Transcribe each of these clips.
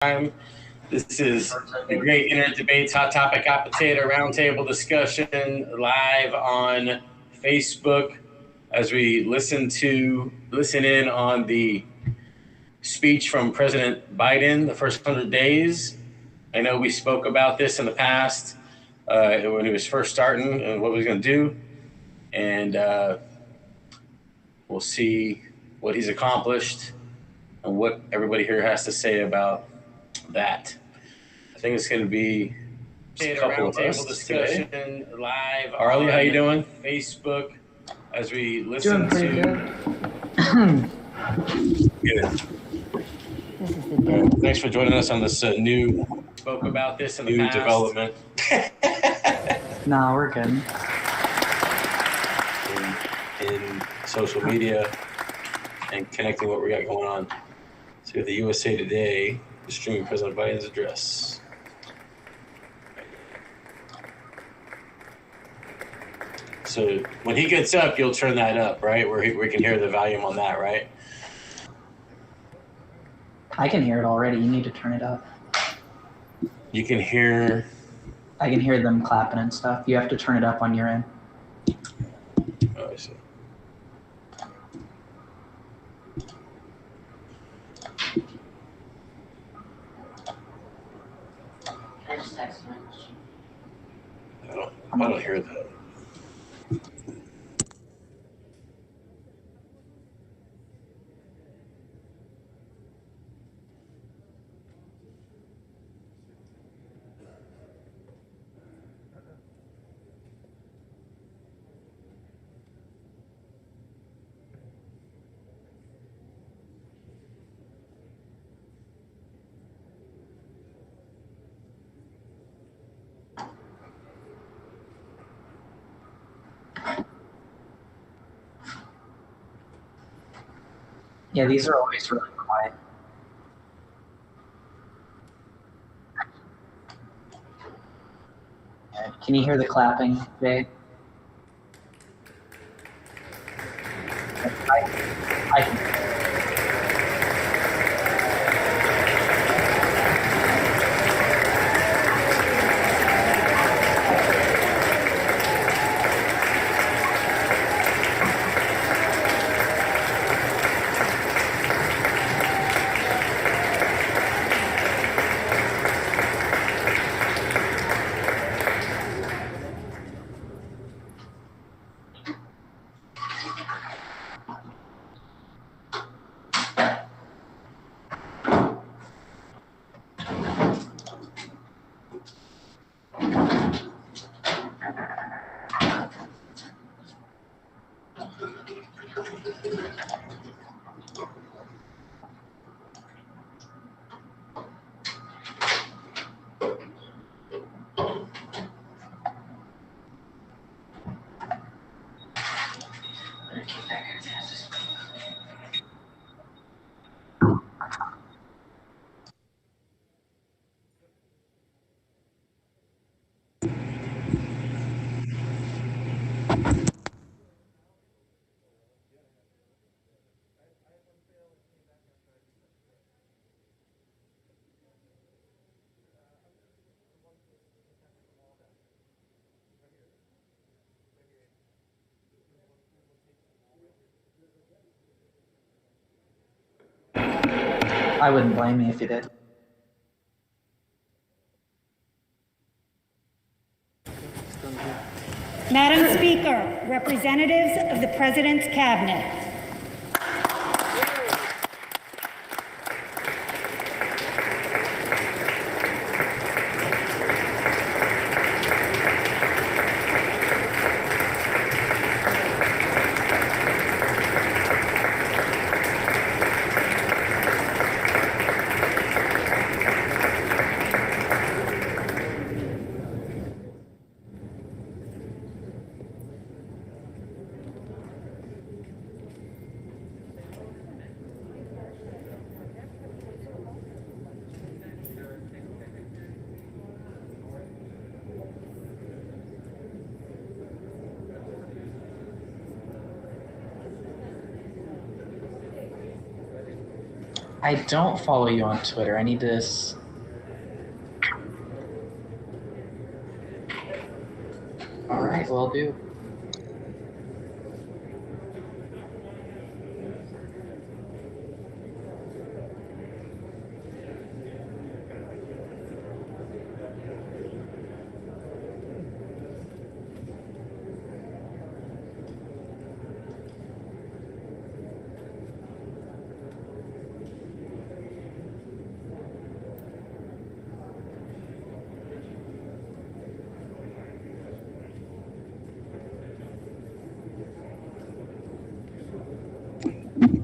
time. This is the Great Internet Debates Hot Topic Hot Potato Roundtable discussion live on Facebook as we listen in on the speech from President Biden, the first 100 days. I know we spoke about this in the past when he was first starting and what he was going to do. And we'll see what he's accomplished and what everybody here has to say about that. I think it's going to be a couple of us discussion today. Live. Arlie, how you doing? Facebook as we listen to. Good. Thanks for joining us on this new. Spoke about this in the past. Development. No, we're good. In social media and connecting what we got going on. So we have the USA Today is streaming President Biden's address. So when he gets up, you'll turn that up, right? Where we can hear the volume on that, right? I can hear it already. You need to turn it up. You can hear... I can hear them clapping and stuff. You have to turn it up on your end. Oh, I see. I don't hear that. Yeah, these are always really quiet. Can you hear the clapping, Jay? I can. I wouldn't blame you if you did. Madam Speaker, representatives of the President's Cabinet. I don't follow you on Twitter. I need to. All right, will do.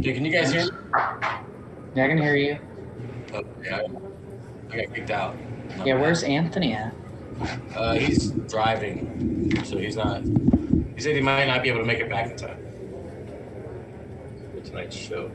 Dude, can you guys hear me? Yeah, I can hear you. Oh, yeah. I got kicked out. Not Yeah, bad. where's Anthony at? He's driving, so he's not. He said he might not be able to make it back in time for tonight's show.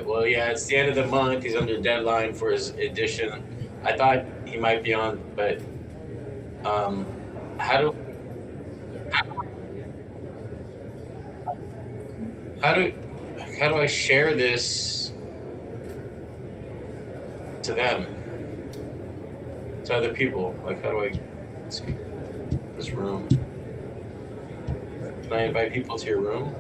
Well, yeah, it's the end of the month. He's under deadline for his edition. I thought he might be on, but how do how do how do I share this to them, to other people? Like, how do I let's see, this room? Can I invite people to your room?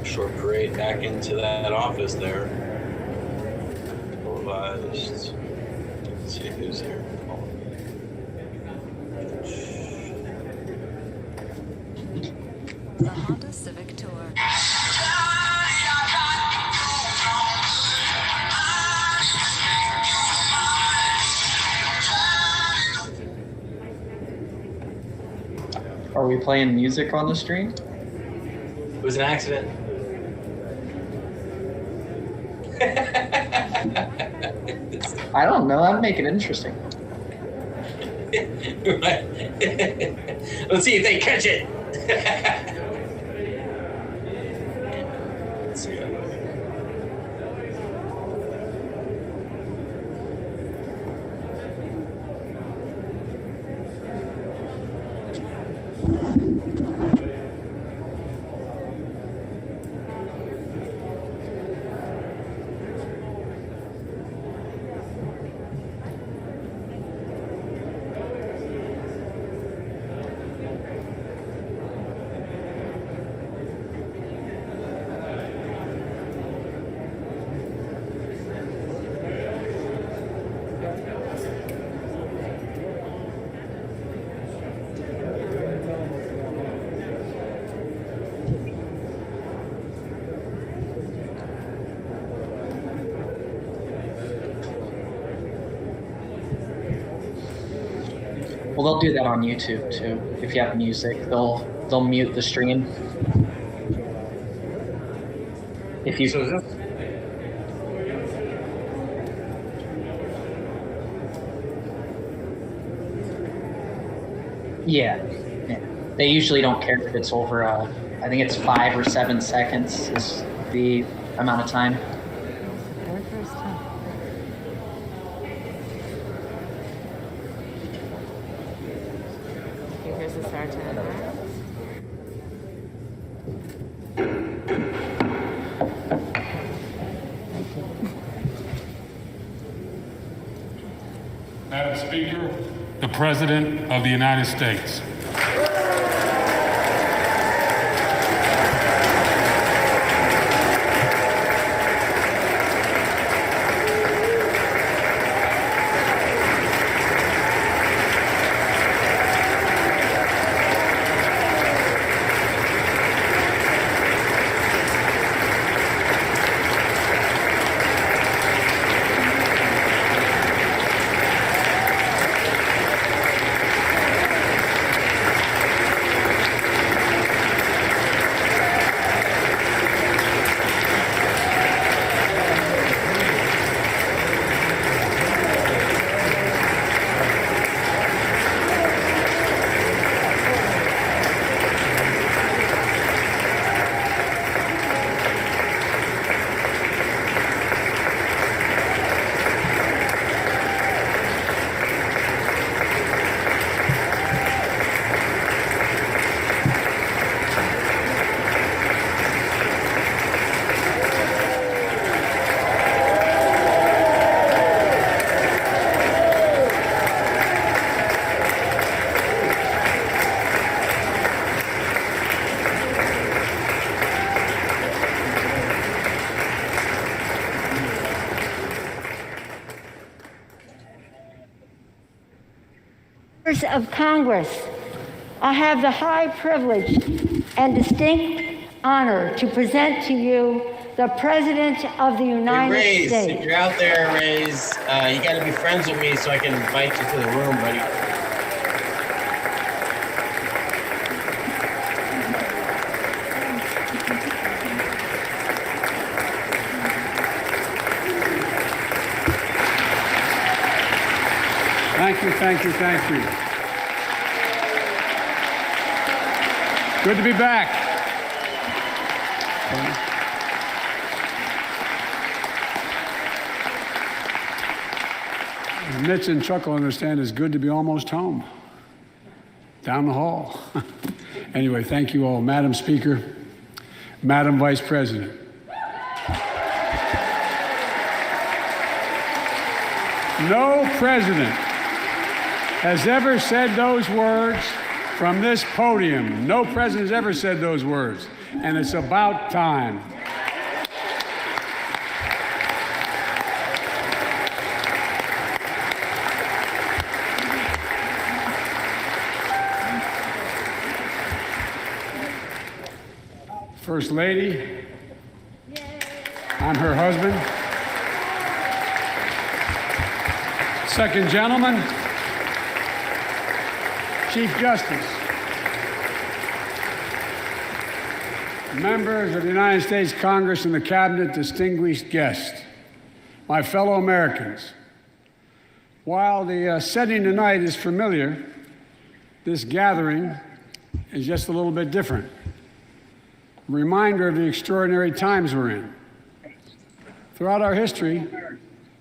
Short parade back into that office there. Televised. Let's see who's here. The Honda Civic Tour. Are we playing music on the stream? It was an accident. I don't know. That'd make it interesting. Let's see if they catch it. Let's see. Well, they'll do that on YouTube too. If you have music, they'll mute the stream. If you So is this, yeah. They usually don't care if it's over. I think it's 5 or 7 seconds is the amount of time. Very first time. Okay, here's the sergeant at arms. Madam Speaker, the President of the United States. Members of Congress, I have the high privilege and distinct honor to present to you the President of the hey, United Rays, if States. you're out there, Rays, you got to be friends with me so I can invite you to the room, buddy. Thank you, thank you, thank you. Good to be back. As Mitch and Chuck will understand, it's good to be almost home. Down the hall. Anyway, thank you all. Madam Speaker, Madam Vice President. No president has ever said those words from this podium. No president has ever said those words. And it's about time. First Lady, I'm her husband. Second Gentleman, Chief Justice, members of the United States Congress and the Cabinet, distinguished guests, my fellow Americans. While the setting tonight is familiar, this gathering is just a little bit different. A reminder of the extraordinary times we're in. Throughout our history,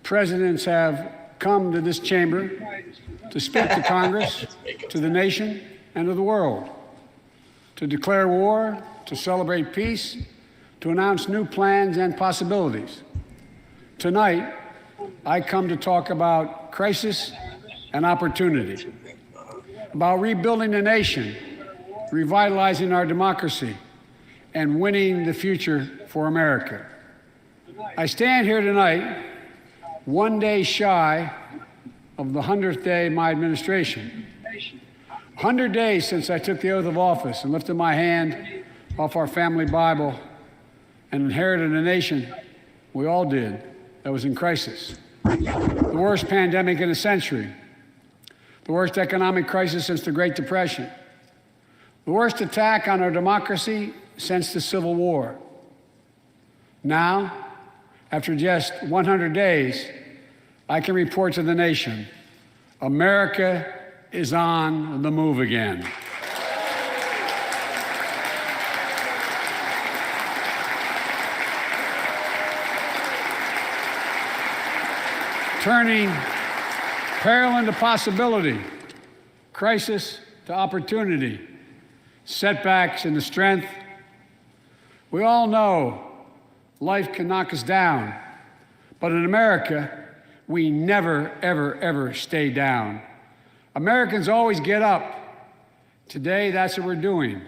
presidents have come to this chamber to speak to Congress, to the nation, and to the world, to declare war, to celebrate peace, to announce new plans and possibilities. Tonight, I come to talk about crisis and opportunity, about rebuilding the nation, revitalizing our democracy, and winning the future for America. I stand here tonight, one day shy of the 100th day of my administration. 100 days since I took the oath of office and lifted my hand off our family Bible and inherited a nation, we all did, that was in crisis. The worst pandemic in a century. the worst economic crisis since the Great Depression, the worst attack on our democracy since the Civil War. Now, after just 100 days, I can report to the nation, America is on the move again. Turning peril into possibility, crisis to opportunity, setbacks into strength. We all know life can knock us down, but in America, we never, ever, ever stay down. Americans always get up. Today, that's what we're doing.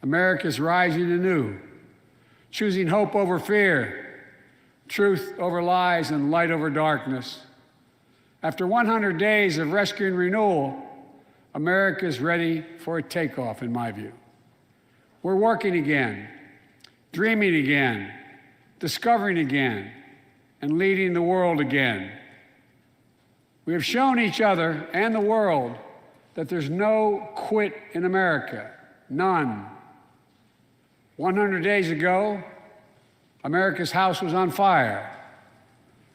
America's rising anew, choosing hope over fear, truth over lies, and light over darkness. After 100 days of rescue and renewal, America is ready for a takeoff, in my view. We're working again, dreaming again, discovering again, and leading the world again. We have shown each other and the world that there's no quit in America, none. 100 days ago, America's house was on fire.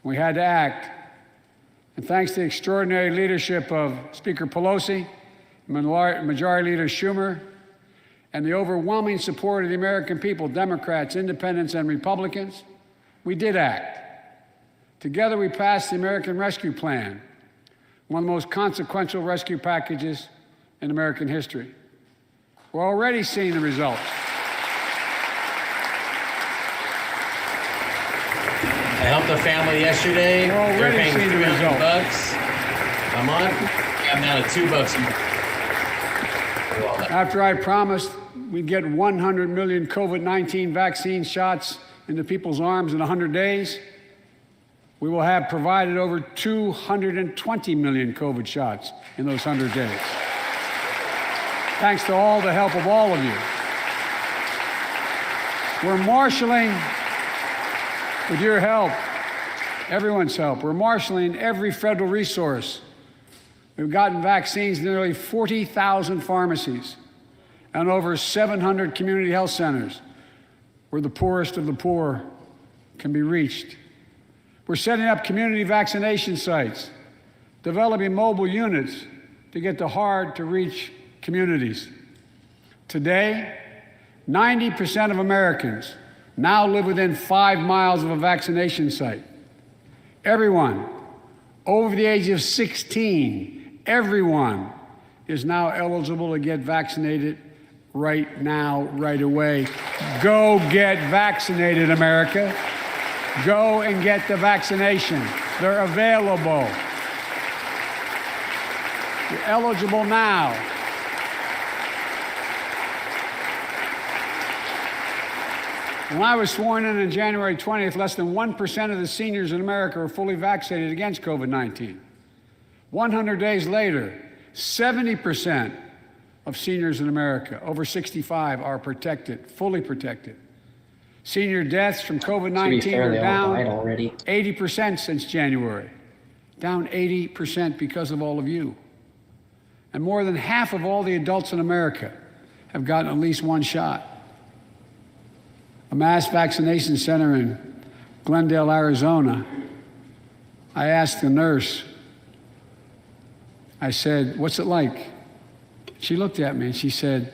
We had to act. And thanks to the extraordinary leadership of Speaker Pelosi, Majority Leader Schumer, and the overwhelming support of the American people, Democrats, Independents, and Republicans, we did act. Together, we passed the American Rescue Plan, one of the most consequential rescue packages in American history. We're already seeing the results. I helped a family yesterday. We're already They're paying seeing the $300 results. a month. I'm down to $2 a month. After I promised we'd get 100 million COVID-19 vaccine shots into people's arms in 100 days, we will have provided over 220 million COVID shots in those 100 days. Thanks to all the help of all of you. We're marshaling, with your help, everyone's help, we're marshaling every federal resource. We've gotten vaccines in nearly 40,000 pharmacies and over 700 community health centers where the poorest of the poor can be reached. We're setting up community vaccination sites, developing mobile units to get to hard-to-reach communities. Today, 90% of Americans now live within 5 miles of a vaccination site. Everyone over the age of 16, everyone is now eligible to get vaccinated right now, right away. Go get vaccinated, America. Go and get the vaccination. They're available. You're eligible now. When I was sworn in on January 20th, less than 1% of the seniors in America were fully vaccinated against COVID-19. 100 days later, 70% of seniors in America over 65 are protected, fully protected. Senior deaths from COVID-19 are down 80% since January. Down 80% because of all of you. And more than half of all the adults in America have gotten at least one shot. A mass vaccination center in Glendale, Arizona, I asked the nurse, I said, "What's it like?" She looked at me and she said,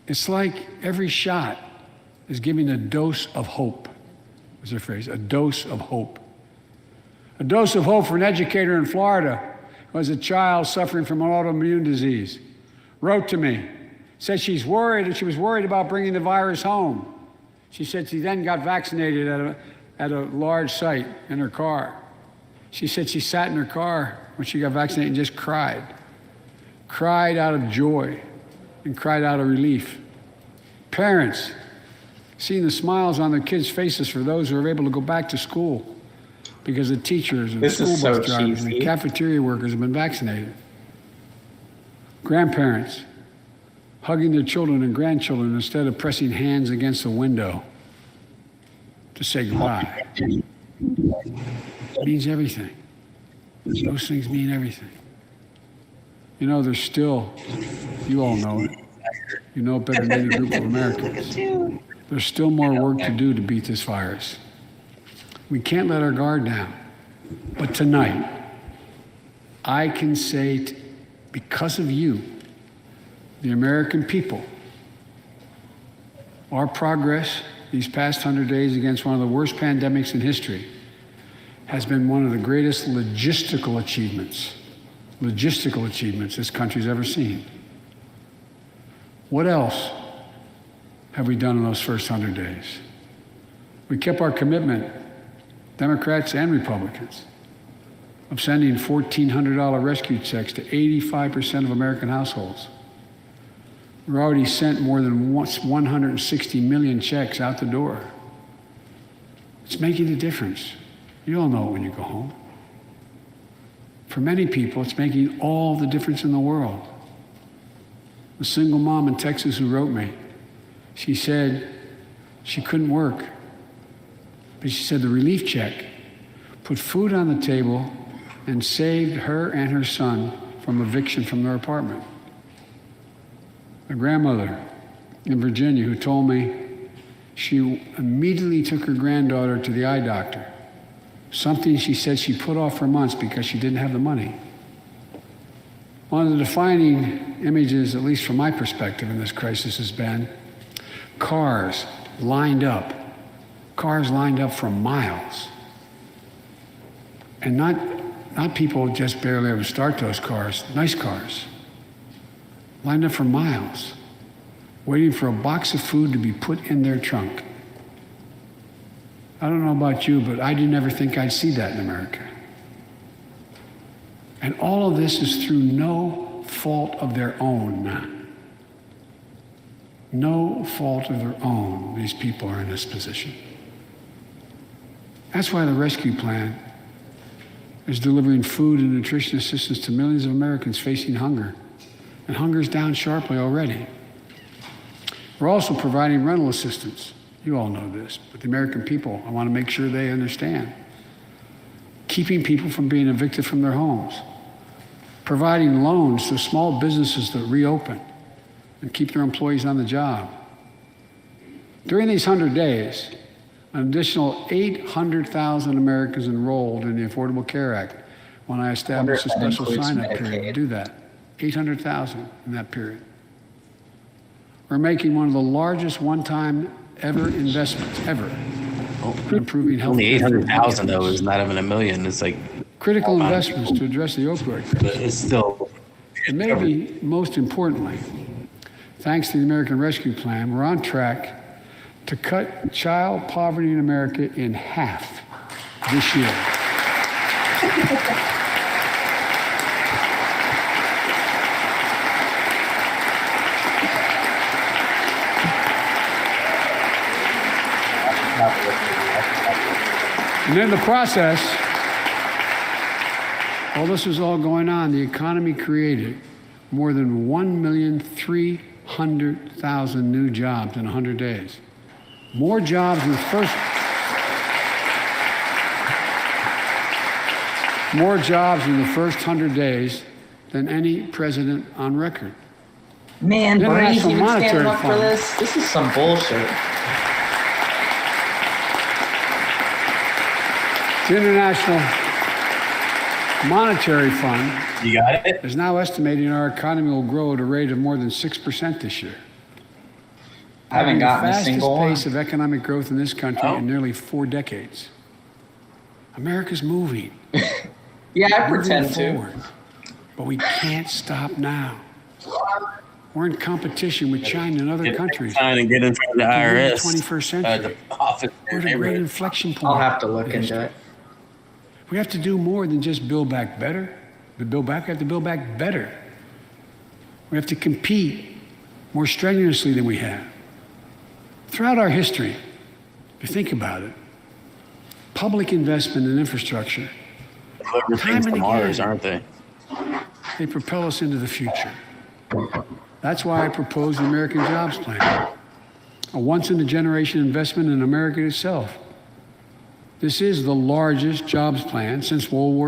"It's like every shot is giving a dose of hope," was her phrase, a dose of hope. A dose of hope for an educator in Florida who has a child suffering from an autoimmune disease. Wrote to me, said she was worried about bringing the virus home. She said she then got vaccinated at a large site in her car. She said she sat in her car when she got vaccinated and just cried. Cried out of joy and cried out of relief. Parents, seeing the smiles on their kids' faces for those who are able to go back to school because the teachers and the school bus drivers and cafeteria workers have been vaccinated. Grandparents, hugging their children and grandchildren instead of pressing hands against the window to say goodbye. It means everything. Those things mean everything. You know, there's still, you all know it. You know it better than any group of Americans. There's still more work to do to beat this virus. We can't let our guard down. But tonight, I can say, because of you, the American people, our progress these past 100 days against one of the worst pandemics in history has been one of the greatest logistical achievements this country's ever seen. What else have we done in those first 100 days? We kept our commitment, Democrats and Republicans, of sending $1,400 rescue checks to 85% of American households. We've already sent more than 160 million checks out the door. It's making a difference. You all know it when you go home. For many people, it's making all the difference in the world. A single mom in Texas who wrote me, she said she couldn't work, but she said the relief check put food on the table and saved her and her son from eviction from their apartment. A grandmother in Virginia who told me she immediately took her granddaughter to the eye doctor, something she said she put off for months because she didn't have the money. One of the defining images, at least from my perspective in this crisis, has been cars lined up for miles. And not people just barely ever start those cars, nice cars, lined up for miles, waiting for a box of food to be put in their trunk. I don't know about you, but I didn't ever think I'd see that in America. And all of this is through no fault of their own. No fault of their own, these people are in this position. That's why the rescue plan is delivering food and nutrition assistance to millions of Americans facing hunger. And hunger is down sharply already. We're also providing rental assistance. You all know this, but the American people, I want to make sure they understand. Keeping people from being evicted from their homes. Providing loans to small businesses that reopen and keep their employees on the job. During these 100 days, an additional 800,000 Americans enrolled in the Affordable Care Act when I established a special sign-up period to do that. 800,000 in that period. We're making one of the largest one-time ever investments, ever, in improving health. Only 800,000 though is not even a million. It's like critical investments to address the opioid crisis. But it's still. And maybe most importantly, thanks to the American Rescue Plan, we're on track to cut child poverty in America in half this year. And in the process, while this was all going on, the economy created more than 1,300,000 new jobs in 100 days. More jobs in the first 100 days than any president on record. Man, The Bernie's International even standing Monetary up for Fund. this. This is some bullshit. The International Monetary Fund You got it? is now estimating our economy will grow at a rate of more than 6% this year. I haven't gotten a Having single the one. fastest pace of economic growth in this country Oh. in nearly 4 decades. America's moving. Yeah, I moving pretend to. forward. But we can't stop now. We're in competition with China and other countries. Sign and get in front of the We're in the IRS. 21st century. The office. We're at a great inflection point. I'll have to look into it. We have to do more than just build back better. We have to build back better. We have to compete more strenuously than we have. Throughout our history, if you think about it, public investment in infrastructure, Delivering time things and from ours, again, aren't they? they propel us into the future. That's why I proposed the American Jobs Plan, a once-in-a-generation investment in America itself. This is the largest jobs plan since World War